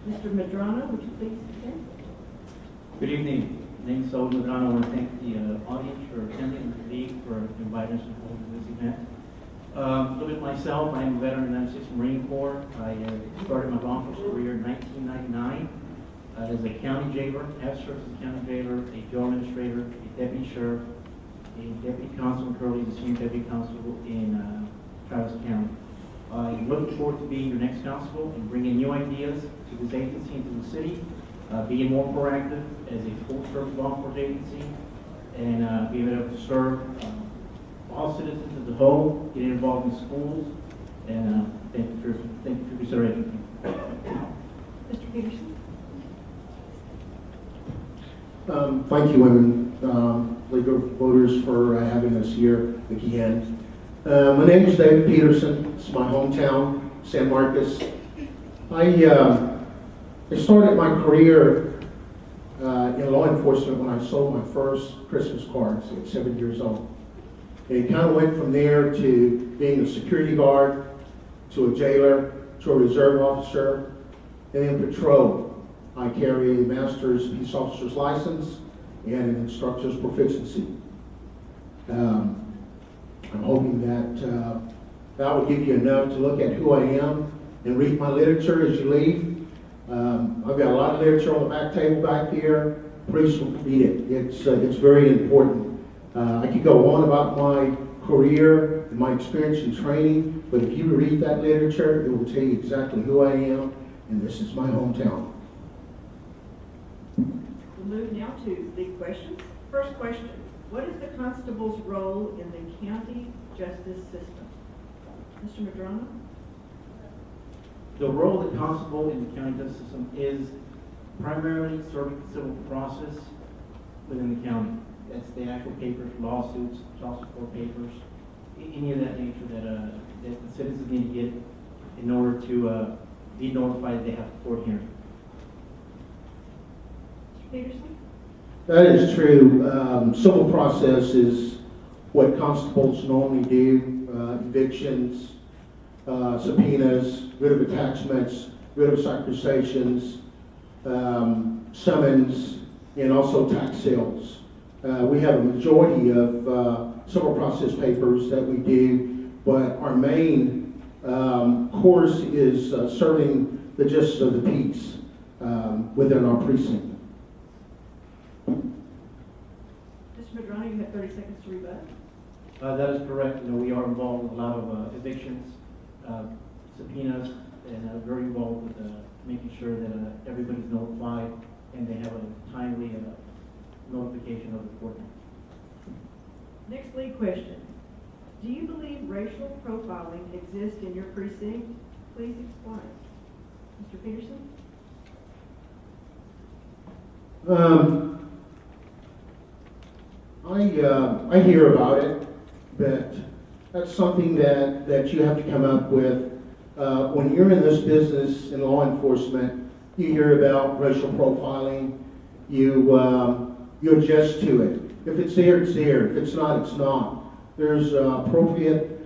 Mr. Madrano, would you please begin? Good evening. My name is Saul Madrano. I want to thank the audience for attending and the league for inviting us to hold this event. A little bit myself, I am a veteran of the United States Marine Corps. I started my law enforcement career in 1999 as a county jailer, have served as a county jailer, a jail administrator, a deputy sheriff, a deputy constable, currently the senior deputy constable in Travis County. I'm looking forward to being your next constable and bringing new ideas to this agency and to the city, being more proactive as a full-service law enforcement agency, and being able to serve all citizens as a whole, getting involved in schools, and thank you for your consideration. Mr. Peterson? Thank you, women, League of Voters, for having us here again. My name is David Peterson. It's my hometown, San Marcos. I started my career in law enforcement when I sold my first Christmas cards at 7 years old. And it kind of went from there to being a security guard, to a jailer, to a reserve officer, and then patrol. I carry a master's peace officer's license and an instructor's proficiency. I'm hoping that that will give you enough to look at who I am and read my literature as you leave. I've got a lot of literature on the back table back here. Please read it. It's very important. I could go on about my career and my experience in training, but if you read that literature, it will tell you exactly who I am, and this is my hometown. We'll move now to league questions. First question, what is the constable's role in the county justice system? Mr. Madrano? The role of the constable in the county justice system is primarily serving the civil process within the county. That's the actual papers, lawsuits, child support papers, any of that nature that the citizens need to get in order to be notified that they have a court hearing. Mr. Peterson? That is true. Civil process is what constables normally do, evictions, subpoenas, writ of attachments, writ of accusations, summons, and also tax sales. We have a majority of civil process papers that we do, but our main course is serving the justice of the peace within our precinct. Mr. Madrano, you have 30 seconds to rebut. That is correct. We are involved with a lot of evictions, subpoenas, and very involved with making sure that everybody's notified and they have a timely notification of the court. Next league question. Do you believe racial profiling exists in your precinct? Please explain. Mr. Peterson? I hear about it, but that's something that you have to come up with. When you're in this business in law enforcement, you hear about racial profiling. You adjust to it. If it's there, it's there. If it's not, it's not. There's appropriate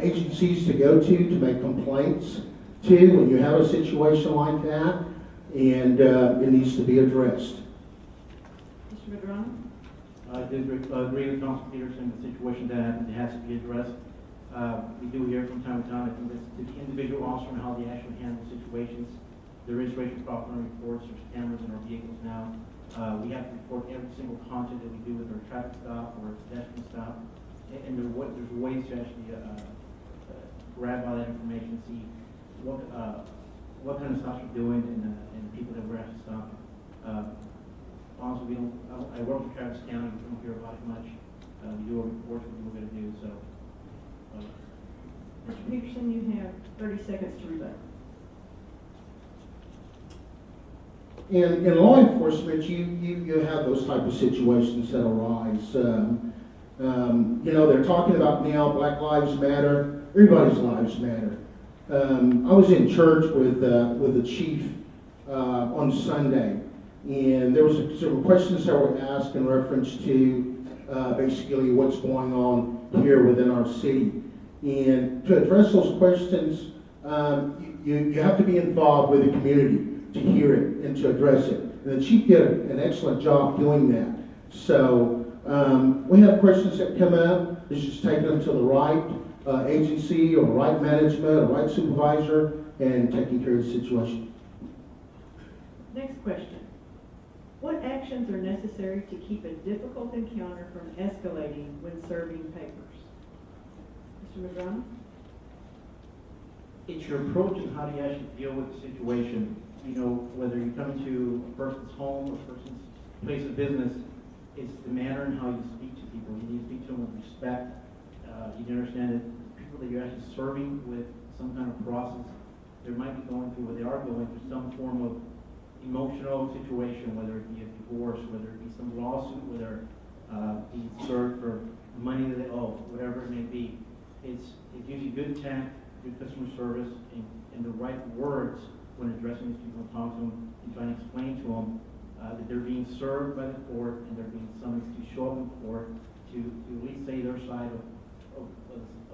agencies to go to make complaints to when you have a situation like that, and it needs to be addressed. Mr. Madrano? I do agree with Councilman Peterson. The situation that happens, it has to be addressed. We do hear from time to time, I think that's to the individual officer and how they actually handle situations. There is racial profiling reports, there's cameras in our vehicles now. We have to report every single contact that we do with our traffic stop or pedestrian stop. And there's ways to actually grab all that information, see what kind of stops we're doing and the people that we're actually stopping. Honestly, I work in Travis County, we don't hear about it much. We do our reports, what we're going to do, so. Mr. Peterson, you have 30 seconds to rebut. In law enforcement, you have those type of situations that arise. They're talking about now Black Lives Matter. Everybody's lives matter. I was in church with the chief on Sunday, and there was several questions that were asked in reference to basically what's going on here within our city. And to address those questions, you have to be involved with the community to hear it and to address it. And the chief did an excellent job doing that. So we have questions that come up. It's just taking them to the right agency or right management or right supervisor and taking care of the situation. Next question. What actions are necessary to keep a difficult encounter from escalating when serving papers? Mr. Madrano? It's your approach and how do you actually deal with the situation. You know, whether you come to a person's home or a person's place of business, it's the manner and how you speak to people. You need to speak to them with respect. You need to understand that people that you're actually serving with some kind of process, they might be going through, or they are going through some form of emotional situation, whether it be a divorce, whether it be some lawsuit, whether being served for money that they owe, whatever it may be. It gives you good tact, good customer service, and the right words when addressing these people and talking to them and trying to explain to them that they're being served by the court and they're being summoned to show up in court to at least say their side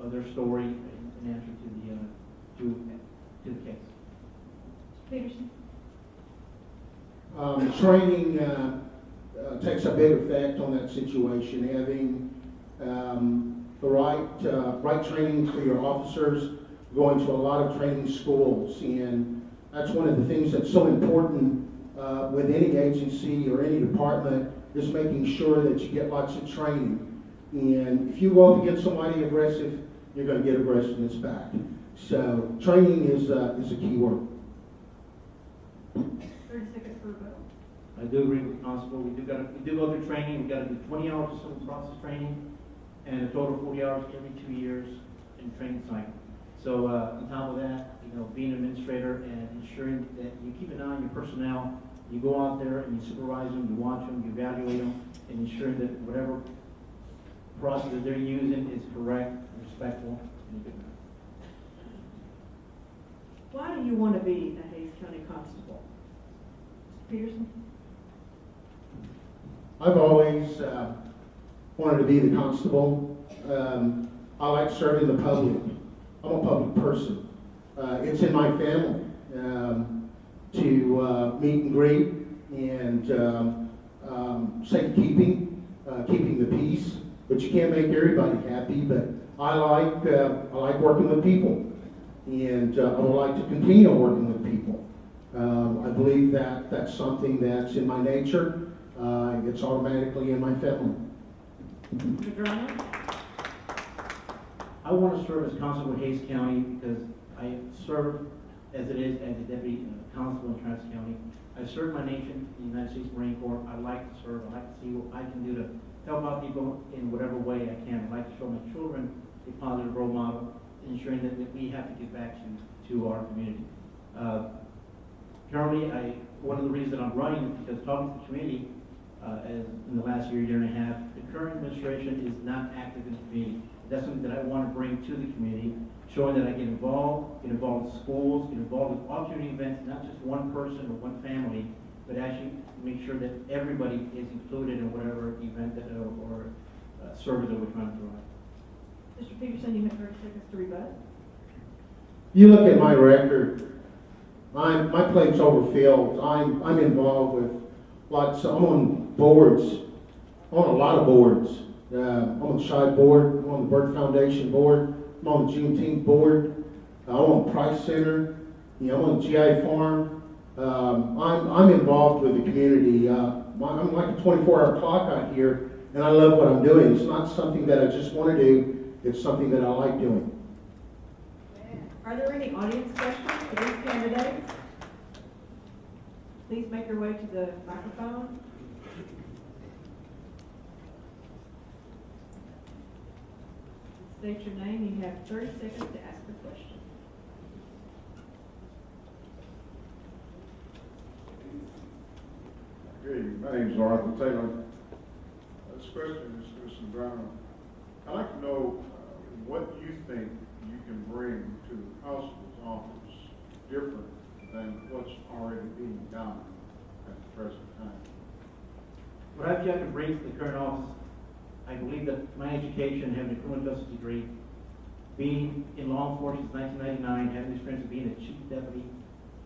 of their story in answer to the case. Peterson? Training takes a big effect on that situation. Having the right training for your officers, going to a lot of training schools, and that's one of the things that's so important with any agency or any department, is making sure that you get lots of training. And if you go up against somebody aggressive, you're going to get aggressiveness back. So training is a key word. 30 seconds for rebuttal. I do agree with the constable. We do go through training. We got to do 20 hours of civil process training and a total of 40 hours every 2 years in training cycle. So on top of that, you know, being an administrator and ensuring that you keep an eye on your personnel, you go out there and you supervise them, you watch them, you evaluate them, and ensuring that whatever process that they're using is correct, respectful, and good. Why do you want to be a Hays County Constable? Mr. Peterson? I've always wanted to be the constable. I like serving the public. I'm a public person. It's in my family to meet and greet and safekeeping, keeping the peace. But you can't make everybody happy. But I like working with people, and I would like to continue working with people. I believe that that's something that's in my nature. It's automatically in my family. Madrano? I want to serve as constable in Hays County because I serve as it is as a deputy constable in Travis County. I serve my nation, the United States Marine Corps. I like to serve. I like to see what I can do to help out people in whatever way I can. I like to show my children a positive role model, ensuring that we have to give back to our community. Currently, one of the reasons that I'm running is because talking to the community as in the last year and a half, the current administration is not active in the community. That's something that I want to bring to the community, showing that I get involved in schools, get involved with opportunity events, not just one person or one family, but actually make sure that everybody is included in whatever event that, or service that we're trying to provide. Mr. Peterson, you have 30 seconds to rebut. You look at my record. My plate's overfilled. I'm involved with lots. I'm on boards. I'm on a lot of boards. I'm on the SHI board. I'm on the Bird Foundation board. I'm on the Juneteenth board. I'm on Price Center. I'm on the GI Farm. I'm involved with the community. I'm like a 24-hour clock out here, and I love what I'm doing. It's not something that I just want to do. It's something that I like doing. Are there any audience questions for these candidates? Please make your way to the microphone. State your name. You have 30 seconds to ask the question. Hey, my name is Arthur Taylor. This question is Mr. Brown. I'd like to know what you think you can bring to the constable's office different than what's already being done at the present time. What I've got to bring to the current office, I believe that my education, having a criminal justice degree, being in law enforcement since 1999, having the experience of being a chief deputy,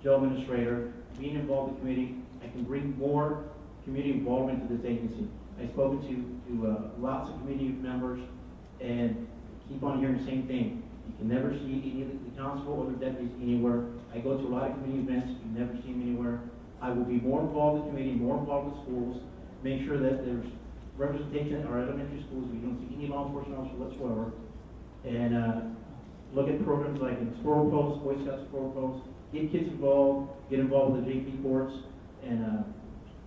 jail administrator, being involved in the community, I can bring more community involvement to this agency. I've spoken to lots of community members and keep on hearing the same thing. You can never see any of the constable or the deputies anywhere. I go to a lot of community events, you never see them anywhere. I will be more involved in the community, more involved with schools, make sure that there's representation in our elementary schools. We don't see any law enforcement officer whatsoever. And look at programs like in Squirrel Post, Boy Scouts Squirrel Post, get kids involved, get involved with the JP courts, and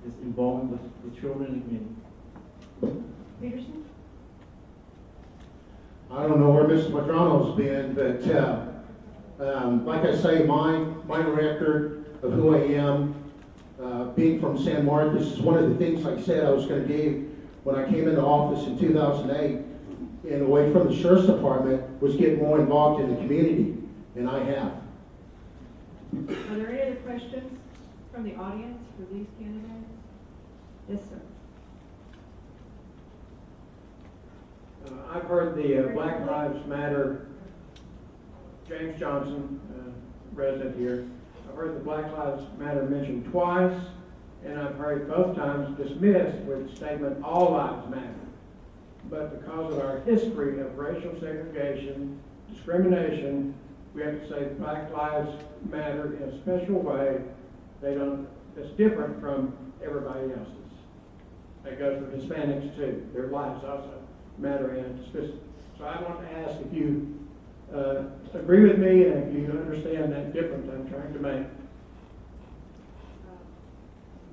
this involvement with children in the community. Peterson? I don't know where Mr. Madrano's been, but like I say, my record of who I am, being from San Marcos, is one of the things I said I was going to do when I came into office in 2008, and away from the Sheriff's Department, was get more involved in the community, and I have. Are there any other questions from the audience for these candidates? Yes, sir. I've heard the Black Lives Matter, James Johnson, resident here, I've heard the Black Lives Matter mentioned twice, and I've heard both times dismissed with the statement, all lives matter. But because of our history of racial segregation, discrimination, we have to say Black Lives Matter in a special way. That's different from everybody else's. That goes for Hispanics too. Their lives also matter in a specific. So I want to ask if you agree with me and if you understand that difference I'm trying to make.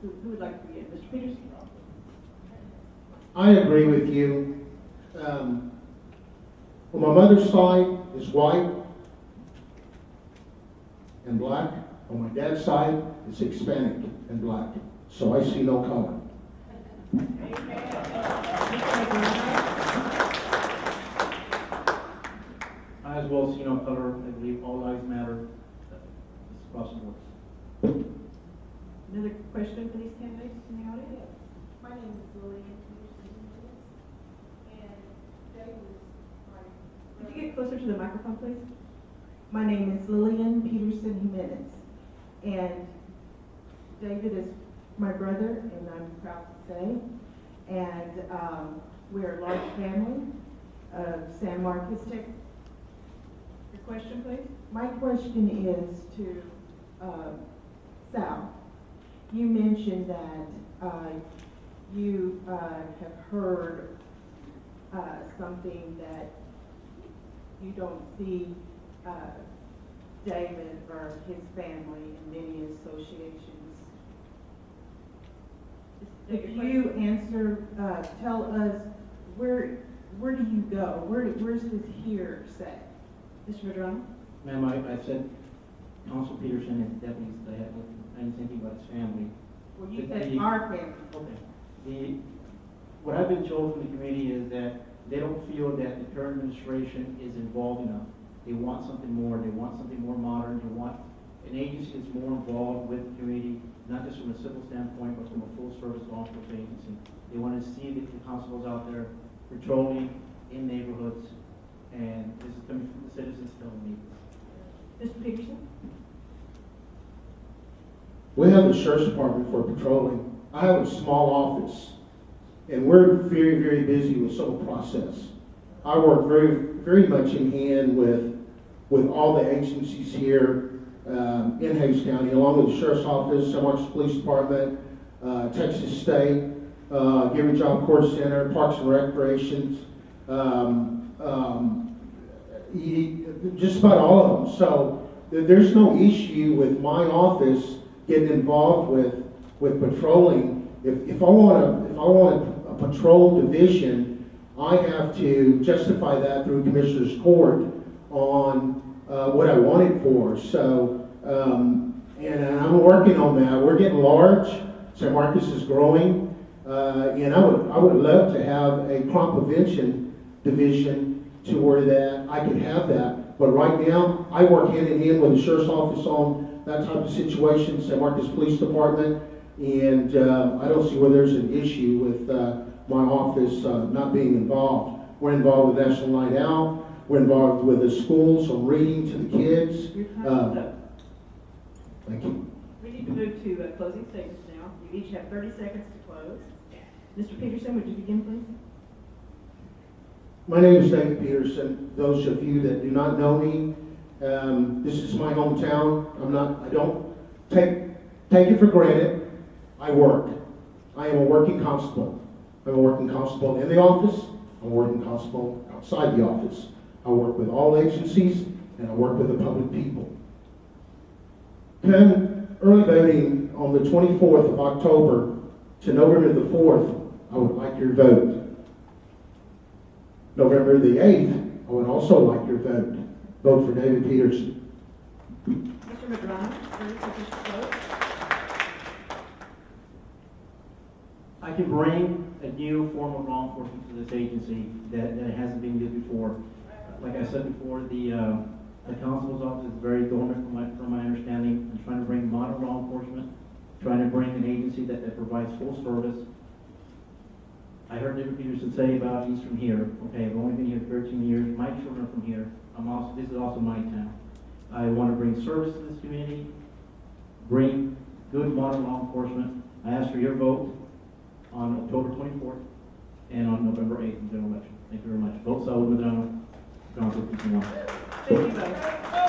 Who would like to begin? Mr. Peterson? I agree with you. On my mother's side is white and black. On my dad's side, it's Hispanic and black. So I see no color. I as well see no color. I believe all lives matter. It's across the board. Another question for these candidates in the audience? My name is Lillian Peterson, and Dave is my. Could you get closer to the microphone, please? My name is Lillian Peterson Jimenez, and David is my brother, and I'm proud to say. And we're a large family of San Marcos, Texas. Your question, please? My question is to Sal. You mentioned that you have heard something that you don't see David or his family in many associations. If you answer, tell us where do you go? Where's this here say? Mr. Madrano? Ma'am, I said Council Peterson and deputies that I had with him. I didn't say anything about his family. Well, you said our family. Okay. What I've been told from the committee is that they don't feel that the current administration is involved enough. They want something more. They want something more modern. They want an agency that's more involved with the community, not just from a civil standpoint, but from a full-service law enforcement agency. They want to see the constables out there patrolling in neighborhoods, and this is coming from the citizens telling me this. Mr. Peterson? We have the Sheriff's Department for patrolling. I have a small office, and we're very, very busy with civil process. I work very, very much in hand with all the agencies here in Hays County, along with the Sheriff's Office, San Marcos Police Department, Texas State, Gary Job Corps Center, Parks and Recreations, just about all of them. So there's no issue with my office getting involved with patrolling. If I want a patrol division, I have to justify that through Commissioner's Court on what I want it for. So, and I'm working on that. We're getting large. San Marcos is growing, and I would love to have a crime prevention division to where that I could have that. But right now, I work hand in hand with the Sheriff's Office on that type of situation, San Marcos Police Department, and I don't see where there's an issue with my office not being involved. We're involved with National Night Out. We're involved with the schools on reading to the kids. Your time is up. Thank you. We need to move to closing statements now. You each have 30 seconds to close. Mr. Peterson, would you begin, please? My name is David Peterson. Those of you that do not know me, this is my hometown. I don't take it for granted. I work. I am a working constable. I'm a working constable in the office. I'm a working constable outside the office. I work with all agencies, and I work with the public people. Come early voting on the 24th of October to November the 4th, I would like your vote. November the 8th, I would also like your vote. Vote for David Peterson. Mr. McDonough, 30 seconds to close. I can bring a new form of law enforcement to this agency that hasn't been used before. Like I said before, the constable's office is very dormant from my understanding. I'm trying to bring modern law enforcement, trying to bring an agency that provides full service. I heard David Peterson say about he's from here. Okay, I've only been here 13 years. My children are from here. This is also my town. I want to bring service to this community, bring good modern law enforcement. I ask for your vote on October 24th and on November 8th in general election. Thank you very much. Vote Sullivan, Medrano, Council, Peterson, 1. Thank you both.